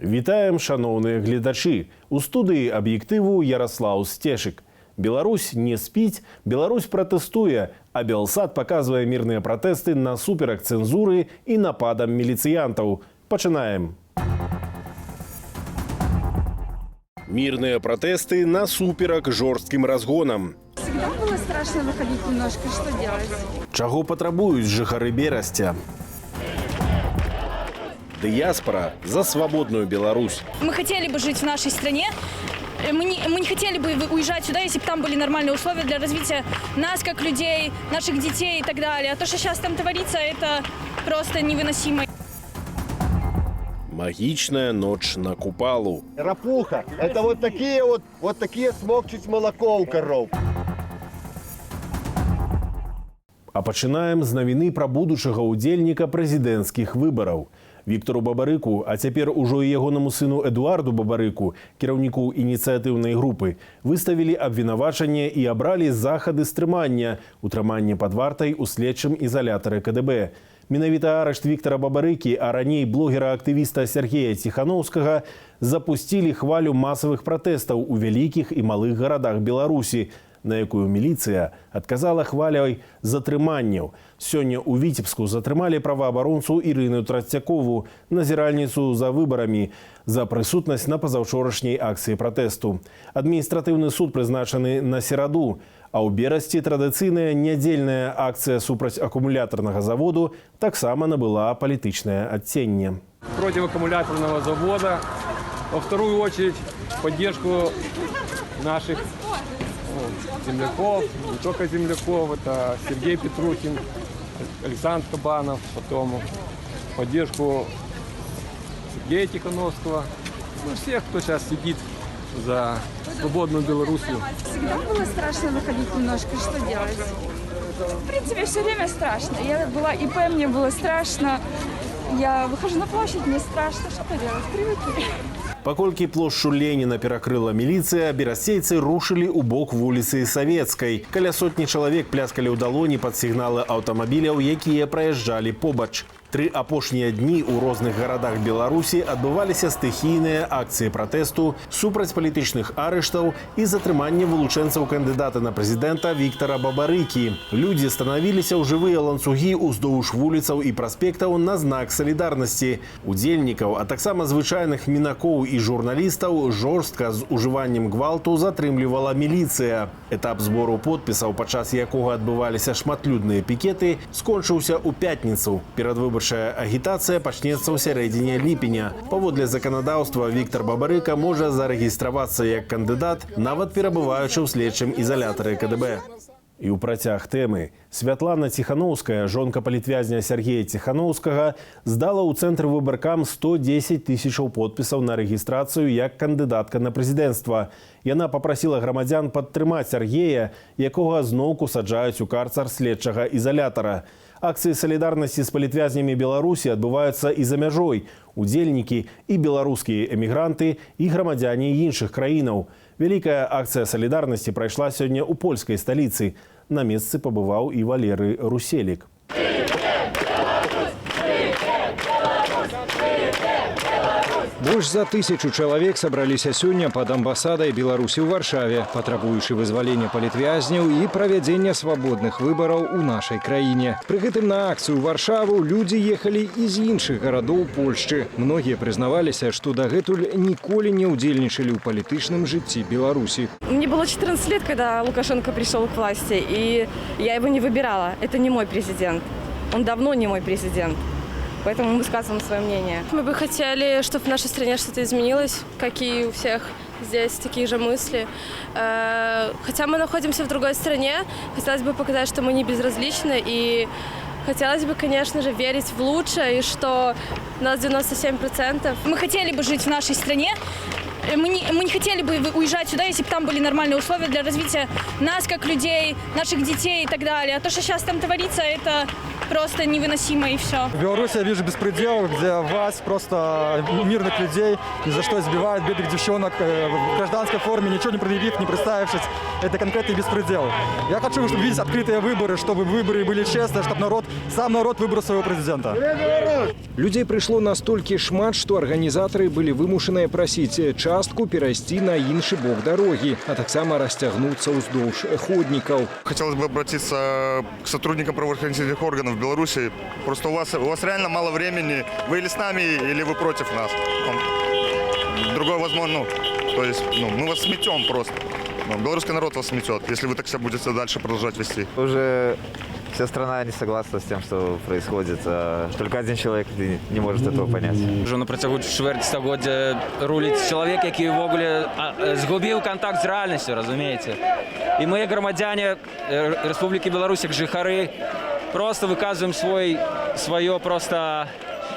Вітаем, шановные гледачи! У студии «Объективу» Ярослав Стешик. Беларусь не спить, Беларусь протестуя, а Белсад показывая мирные протесты насуперак цензуры и нападам милициянтов. Починаем. Мирные протесты насуперак жорстким разгонам. Всегда было страшно выходить немножко, что делать? Чаго патрабуюць жыхары Берасця? Диаспора за свободную Беларусь. Мы хотели бы жить в нашей стране. Мы не хотели бы уезжать сюда, если бы там были нормальные условия для развития нас как людей, наших детей и так далее. А то, что сейчас там творится, это просто невыносимо. Магичная ночь на Купалу. Рапуха – это вот такие смокчуть молоко у коров. А пачынаем з навіны пра будучага ўдзельніка прэзідэнцкіх выбараў. Віктору Бабарыку, а цяпер ужо і ягонаму сыну Эдуарду Бабарыку, кіраўніку ініцыятыўнай групы, выставілі абвінавачанне і абралі захады стрымання, утрымання пад вартай у следчым ізалятары КДБ. Менавіта арышт Віктора Бабарыкі, а раней блогера-актывіста Сергея Тихановскага запусцілі хвалю масавых пратэстаў у вялікіх і малых гарадах Беларусі, на якую міліцыя адказала хваляй затрыманняў. Сёння ў Віцебску затрымалі праваабаронцу Ірыну Трацякову, назіральніцу за выбарамі, за прысутнасць на пазаўчорашняй акцыі пратэсту. Адміністратыўны суд прызначаны на сераду, а ў Берасці традыцыйная нядзельная акцыя супраць акумулятарнага заводу таксама набыла палітычнае адценне. Против аккумуляторного завода. Во вторую очередь поддержку наших земляков, не только земляков, это Сергей Петрухин, Александр Кабанов, потом поддержку Сергея Тихановского, всех, кто сейчас сидит за свободную Белоруссию. Всегда было страшно выходить немножко, что делать? В принципе, все время страшно. Я была ИП, мне было страшно. Я выхожу на площадь, мне страшно. Что делать? Привыкли. Паколькі плошчу Леніна перакрыла міліцыя, берасцейцы рушылі ў бок вуліцы Савецкай. Каля сотні чалавек пляскалі ў далоні пад сігналы аўтамабіляў, якія праязджалі побач. 3 апошнія дні ў розных гарадах Беларусі адбываліся стыхійныя акцыі пратэсту супраць палітычных арыштаў і затрымання вылучэнцаў кандыдата на прэзідэнта Віктора Бабарыкі. Людзі станавіліся ў жывыя ланцугі ўздоўж вуліцаў і праспектаў на знак салідарнасці. Удзельнікаў, а таксама звычайных мінакоў і журналістаў жорстка з ужываннем гвалту затрымлівала міліцыя. Этап збору подпісаў, падчас якога адбываліся шматлюдныя пікеты, скончыўся ў пятніцу. Перадвыбарчая агітацыя пачнецца ў сярэдзіне ліпеня. Паводле заканадаўства Віктор Бабарыка можа зарэгістравацца як кандыдат, нават перабываючы ў следчым ізалятары КДБ. І ў працяг тэмы. Святлана Тихановская, жонка палітвязня Сергея Тихановскага, здала ў цэнтр выбаркам 110 тысячаў подпісаў на рэгістрацыю як кандыдатка на прэзідэнцтва. Яна папрасіла грамадзян падтрымаць Сергея, якога зноўку саджаюць у карцар следчага ізалятара. Акцыі салідарнасці з палітвязнямі Беларусі адбываюцца і за мяжой. Удзельнікі і беларускія эмігранты, і грамадзяне іншых краінаў. Вялікая акцыя салідарнасці прайшла сёння ў польскай сталіцы. На месцы пабываў і Валерый Руселік. Больш за 1000 чалавек сабраліся сёння пад амбасадай Беларусі ў Варшаве, патрабуючы вызвалення палітвязняў і правядзення свабодных выбараў у нашай краіне. Пры гэтым на акцыю ў Варшаву людзі ехалі і з іншых гарадоў Польшчы. Многія прызнаваліся, што дагэтуль ніколі не ўдзельнічалі ў палітычным жыцці Беларусі. Мне было 14 лет, когда Лукашенко пришел к власти, и я его не выбирала. Это не мой президент. Он давно не мой президент. Поэтому мы высказываем свое мнение. Мы бы хотели, чтобы в нашей стране что-то изменилось, как и у всех здесь такие же мысли. Хотя мы находимся в другой стране, хотелось бы показать, что мы не безразличны. И хотелось бы, конечно же, верить в лучшее, и что у нас 97%. Мы хотели бы жить в нашей стране. Мы не хотели бы уезжать сюда, если бы там были нормальные условия для развития нас как людей, наших детей и так далее. А то, что сейчас там творится, это просто невыносимо и все. В Беларуси я вижу беспредел, где власть просто мирных людей ни за что избивает, бедных девчонок в гражданской форме, ничего не предъявив, не представившись. Это конкретный беспредел. Я хочу видеть открытые выборы, чтобы выборы были честные, чтобы сам народ выбрал своего президента. Людзей прыйшло настолькі шмат, што арганізатары былі вымушаныя прасіць частку перайсці на іншы бок дарогі, а таксама расцягнуцца ўздоўж ходнікаў. Хотелось бы обратиться к сотрудникам правоохранительных органов Беларуси. Просто у вас реально мало времени. Вы или с нами, или вы против нас. Другой возможно, мы вас сметем просто. Белорусский народ вас сметет, если вы так себя будете дальше продолжать вести. Уже вся страна не согласна с тем, что происходит. Только один человек не может этого понять. Уже на протягу чверть стагоддзя руліць чалавек, які ўвогуле згубіў контакт з рэальнасцю, разумееце. І мы, грамадзяне Рэспублікі Беларусь, як жыхары, просто выказваем свое просто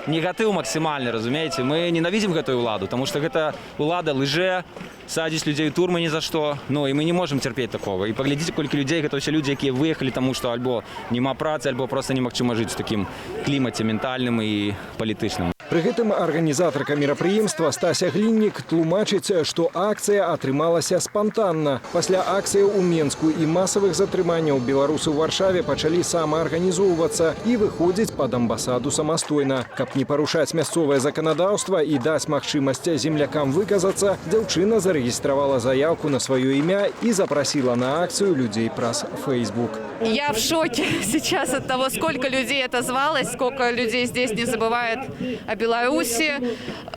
негатыў максімальны, разумееце. Мы ненавидзім гэтую ўладу, потому что гэта ўлада лжэ, садзіць людзей у турмы ні за што. Ну і мы не можем цярпець такого. І паглядзіце, колькі людзей, гэта ўсе людзі, якія выехалі, таму што альбо няма працы, альбо проста немагчыма жыць у такім клімаце ментальным і палітычным. Пры гэтым арганізатарка мерапрыемства Стася Гліннік тлумачыць, што акцыя атрымалася спантанна. Пасля акцыі ў Менску і масавых затрыманняў беларусы ў Варшаве пачалі самаарганізоўвацца і выходзіць пад амбасаду самастойна. Каб не парушаць мясцовае заканадаўства і даць магчымасць землякам выказацца, дзяўчына зарэгістравала заявку на сваё імя і запрасіла на акцыю людзей праз Facebook. Я в шоке сейчас от того, сколько людей отозвалось, сколько людей здесь не забывает о Беларуси.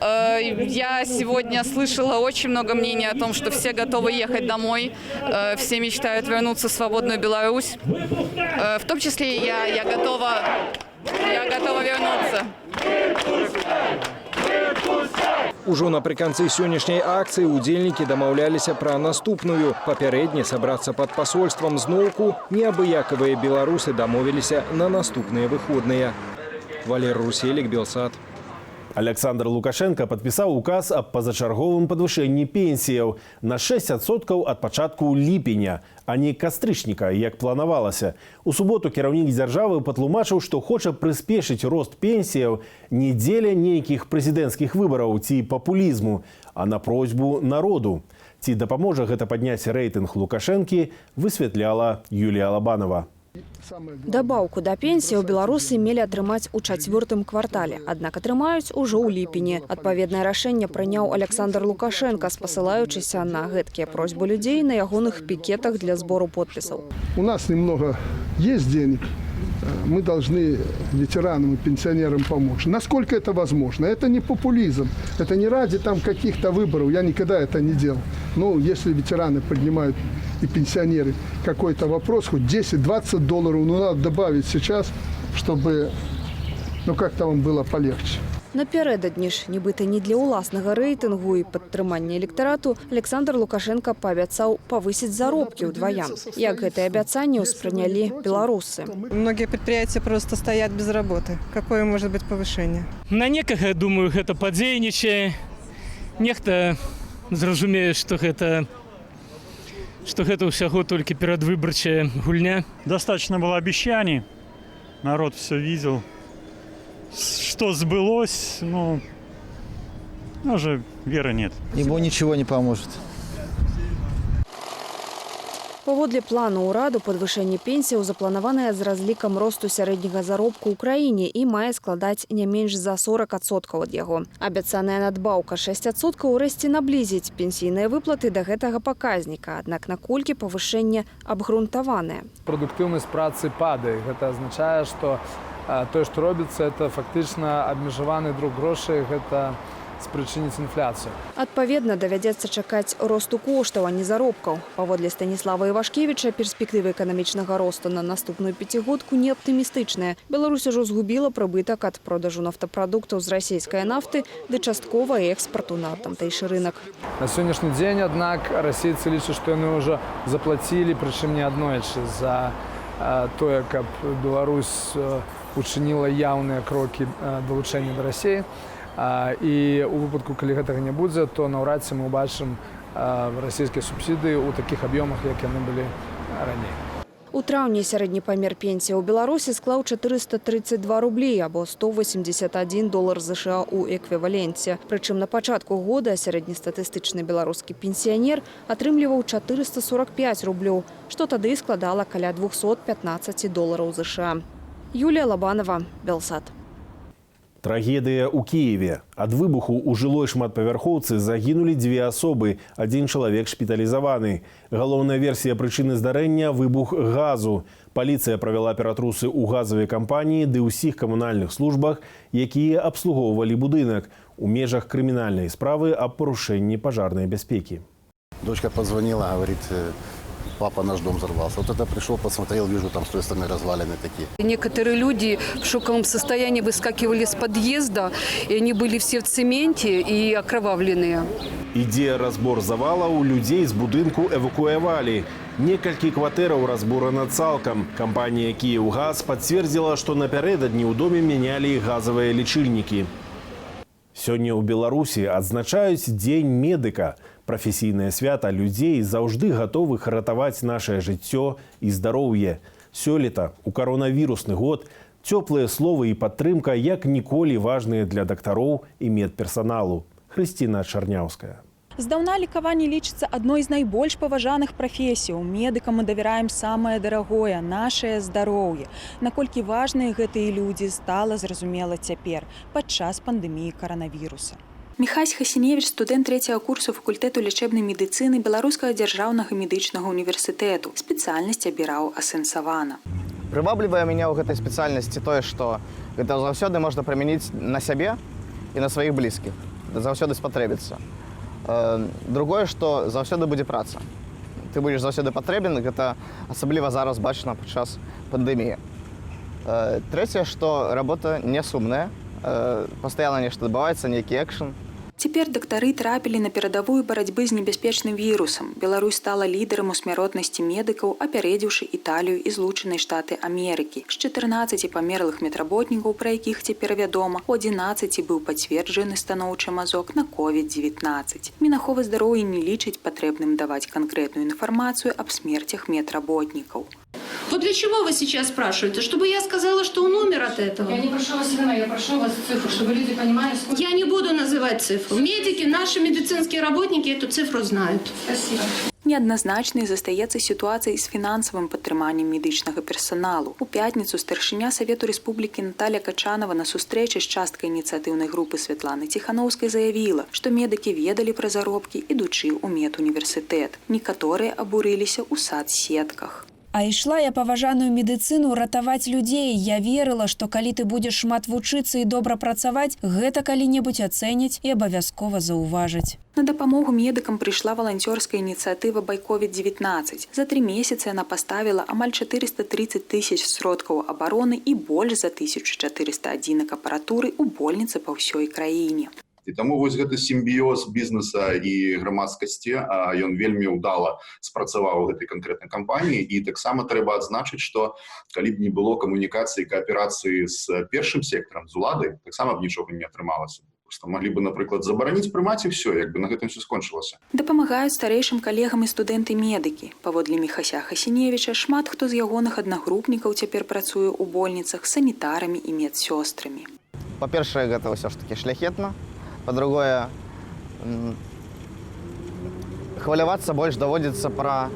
Я сегодня слышала очень много мнений о том, что все готовы ехать домой, все мечтают вернуться в свободную Беларусь. В том числе и я готова вернуться. Ужо напрыканцы сённяшняй акцыі удзельнікі дамаўляліся пра наступную. Папярэдне сабрацца пад пасольствам зноўку неабыякавыя беларусы дамовіліся на наступныя выходныя. Валер Руселік, Белсат. Александр Лукашенко подписал указ о позачерговом подвышении пенсияў на 6% от пачатку ліпеня, а не кастрычніка, як планавалася. У суботу кіраўнік дзяржавы патлумачыў, што хоча прыспешыць рост пенсияў не дзеля нейкіх прэзідэнцкіх выбараў ці папулізму, а на просьбу народу. Ці дапаможа гэта падняць рэйтынг Лукашэнкі, высвятляла Юлія Лабанова. Дабаўку да пенсіі беларусы мелі атрымаць у 4-м квартале, аднак атрымаюць ужо ў ліпені. Адпаведнае рашэнне прыняў Александр Лукашенко, спасылаючыся на гэткія просьбы людзей на ягоных пікетах для збору подпісаў. У нас немного есть денег. Мы должны ветеранам и пенсионерам помочь. Насколько это возможно? Это не популизм. Это не ради там каких-то выборов. Я никогда это не делал. Ну, если ветераны поднимают и пенсионеры какой-то вопрос, хоть 10-20 долларов, ну, надо добавить сейчас, чтобы, как-то вам было полегче. Напярэдадні ж, нібыта не для ўласнага рэйтынгу і падтрымання электарату, Александр Лукашенко паабяцаў павысіць заробкі ўдвая. Як гэтае абяцанне ўспрынялі беларусы? Многие предприятия просто стоят без работы. Какое может быть повышение? На некага, думаю, гэта падзейнічае. Нехта зразумее, што гэта ўсяго толькі перадвыбарчая гульня. Достаточно было обещаний. Народ все видел. Что сбылось, уже веры нет. Ему ничего не поможет. Паводле плану ўраду падвышэнне пенсіяў запланаванае з разлікам росту сярэдняга заробку ў краіне і мае складаць не менш за 40% ад яго. Абяцаная надбаўка 6% урэшце наблізіць пенсійныя выплаты да гэтага паказніка, аднак наколькі павышэнне абгрунтаванае. Прадуктыўнасць працы падае. Гэта азначае, што тое, што робіцца, это фактычна абмежаваны друк грошай, гэта спрычыніць інфляцыю. Адпаведна, давядзецца чакаць росту коштаў, а не заробкаў. Паводле Станіслава Івашкевіча, перспектывы эканамічнага росту на наступную пяцігодку не аптымістычныя. Беларусь ужо згубіла прыбытак ад продажу нафтапрадуктаў з расійскай нафты ды часткова экспарту на тамтэйшы рынок. На сённяшні дзень, аднак, расейцы лічаць, што яны ўжо заплацілі, прычым не аднойчы, за тое, каб Беларусь учыніла яўныя крокі далучэння да Расіі. І у выпадку, калі гэтага не будзе, то наўрад ці мы ўбачым расійскія субсідыі ў такіх аб'ёмах, як яны былі раней. У траўні сярэдні памер пенсіі ў Беларусі склаў 432 рублі або $181 США ў эквіваленце. Прычым на пачатку года сярэднестатыстычны беларускі пенсіянер атрымліваў 445 рублёў, што тады складала каля $215 США. Юлія Лабанова, Белсат. Трагедыя ў Киеве. Ад выбуху ў жылой шматпавярхоўцы загінулі 2 асобы, 1 чалавек шпіталізаваны. Галоўная версія прычыны здарэння – выбух газу. Паліцыя правяла ператрусы ў газавай кампаніі ды ўсіх камунальных службах, якія абслугоўвалі будынак у межах крымінальнай справы аб парушэнні пажарнай бяспекі. Дочка позвонила, говорит, папа, наш дом взорвался. Вот это пришел, посмотрел, вижу, там с той стороны развалины такие. Некоторые люди в шоковом состоянии выскакивали с подъезда, и они были все в цементе и окровавленные. Ідзе разбор завалаў, людзей з будынку эвакуявалі. Некалькі кватэраў разбурана цалкам. Кампанія «Киевгаз» пацвердзіла, што напярэдадні ў доме мянялі газавыя лічыльнікі. Сёння ў Беларусі адзначаюць Дзень медыка. Прафесійнае свята людзей заўжды гатовых ратаваць нашае жыццё і здароўе. Сёлета, у каронавірусны год, цёплыя словы і падтрымка як ніколі важныя для дактароў і медперсаналу. Хрысціна Чарняўская. Здаўна лекаванне лічыцца адной з найбольш паважаных прафесіяў. Медыкам мы давяраем самае дарагое – нашае здароўе. Наколькі важныя гэтыя людзі, стала зразумела цяпер, падчас пандэміі каранавіруса. Міхась Хасіневіч, студэнт 3-го курсу факультэту лячэбнай медыцыны Беларускага дзяржаўнага медычнага універсітэту. Спецыяльнасць абіраў асэнсавана. Прываблівае мяне ў гэтай спецыяльнасці тое, што гэта заўсёды можна прымяніць на сябе і на сваіх блізкіх. Заўсёды спатрэбіцца. Другое, што заўсёды будзе праца. Ты будзеш заўсёды патрэбен, гэта асабліва зараз бачна падчас пандэміі. Трэцяе, што работа не сумная, пастаянна нешта адбываецца, нейкі экшн. Цяпер дактары трапілі на перадавую барацьбы з небяспечным вірусам. Беларусь стала лідарам у смяротнасці медыкаў, апярэдзіўшы Італію і Злучаныя Штаты Амерыкі. З 14 памерлых медработнікаў, пра якіх цяпер вядома, у 11 быў пацверджаны станоўчы мазок на COVID-19. Мінахова здароўя не лічыць патрэбным даваць канкрэтную інфармацыю аб смерцях медработнікаў. Вот для чего вы сейчас спрашиваете? Чтобы я сказала, что он умер от этого? Я не прошу вас имена, я прошу вас цифру, чтобы люди понимали, сколько... Я не буду называть цифру. Медики, наши медицинские работники эту цифру знают. Спасибо. Неадназначнай застаецца сітуацыя з фінансавым падтрыманнем медычнага персаналу. У пятніцу старшыня Савету Рэспублікі Наталья Качанова на сустрэчы з часткай ініцыятыўнай групы Святланы Ціханаўскай заявіла, што медыкі ведалі пра заробкі, ідучы ў медуніверсітэт. Некаторыя абурыліся ў садсетках. А ішла я паважаную медыцыну ратаваць людзей. Я верыла, што калі ты будзеш шмат вучыцца і добра працаваць, гэта калі-небудзь ацэняць і абавязкова заўважаць. На дапамогу медыкам прыйшла валанцёрская ініцыятыва «Байковід-19». За 3 месяцы яна паставіла амаль 430 000 сродкаў абароны і больш за 1400 адзінак апаратуры ў больніцы па ўсёй краіне. І таму вось гэты сімбіёз бізнеса і грамадскасці, ён вельмі ўдала спрацаваў у гэтай канкрэтнай кампаніі. І таксама трэба адзначыць, што калі б не было камунікацыі, кааперацыі з першым сектарам, з уладай, таксама б нічога не атрымалася. Просто маглі бы, напрыклад, забараніць прымаць і ўсё, як бы на гэтым все скончылася. Дапамагаюць старэйшым калегам і студэнты-медыкі. Паводле Міхася Хасіневіча, шмат хто з ягоных аднагрупнікаў цяпер працуе ў больніцах санітарамі і медсёстрамі. Па-першае, гэта ўсё ж такі шляхетна. Па-другое, хвалявацца больш даводзіцца пра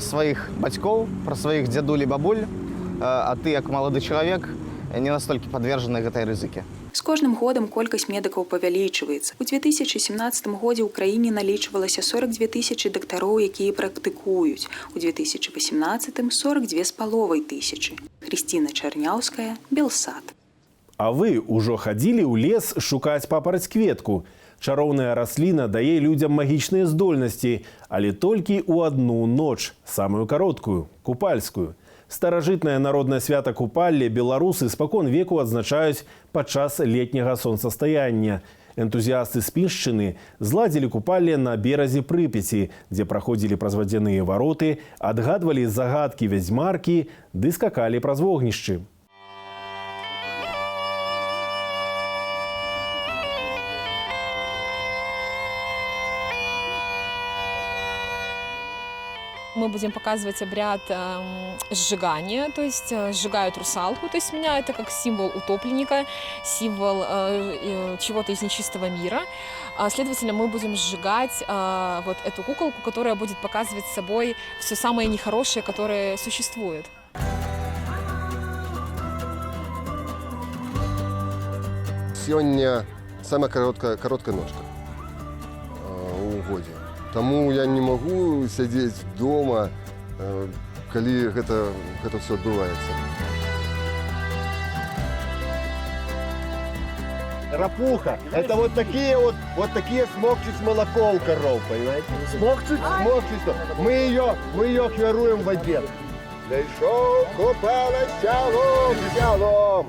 сваіх бацькоў, пра сваіх дзядуль і бабуль, а ты, як малады чалавек, не настолькі падвержаны гэтай рызыкі. З кожным годам колькасць медыкаў павялічваецца. У 2017 годзе ў краіне налічвалася 42 000 дактароў, якія практыкуюць. У 2018 – 42,5 000. Хрысціна Чарняўская, Белсат. А вы ўжо хадзілі ў лес шукаць папараць-кветку? Чароўная расліна дае людзям магічныя здольнасці, але толькі ў адну ноч, самую кароткую – купальскую. Старажытнае народнае свята купалле беларусы спакон веку адзначаюць падчас летняга сонцастаяння. Энтузіасты Спіншчыны зладзілі купалле на беразе Прыпяці, дзе праходзілі праз вадзяныя вароты, адгадвалі загадкі вядзьмаркі ды скакалі праз вогнішчы. Мы будем показывать обряд сжигания, то есть сжигают русалку, то есть меня это как символ утопленника, символ чего-то из нечистого мира. Следовательно, мы будем сжигать вот эту куколку, которая будет показывать собой все самое нехорошее, которое существует. Сегодня самая короткая ночка у годзе. Таму я не могу сядзець дома, калі гэта все адбываецца. Рапуха – это вот такие смокчи с молоком коров, понимаете? Смокчи. Мы ее херуем в воде. Пришел, купалась сялом.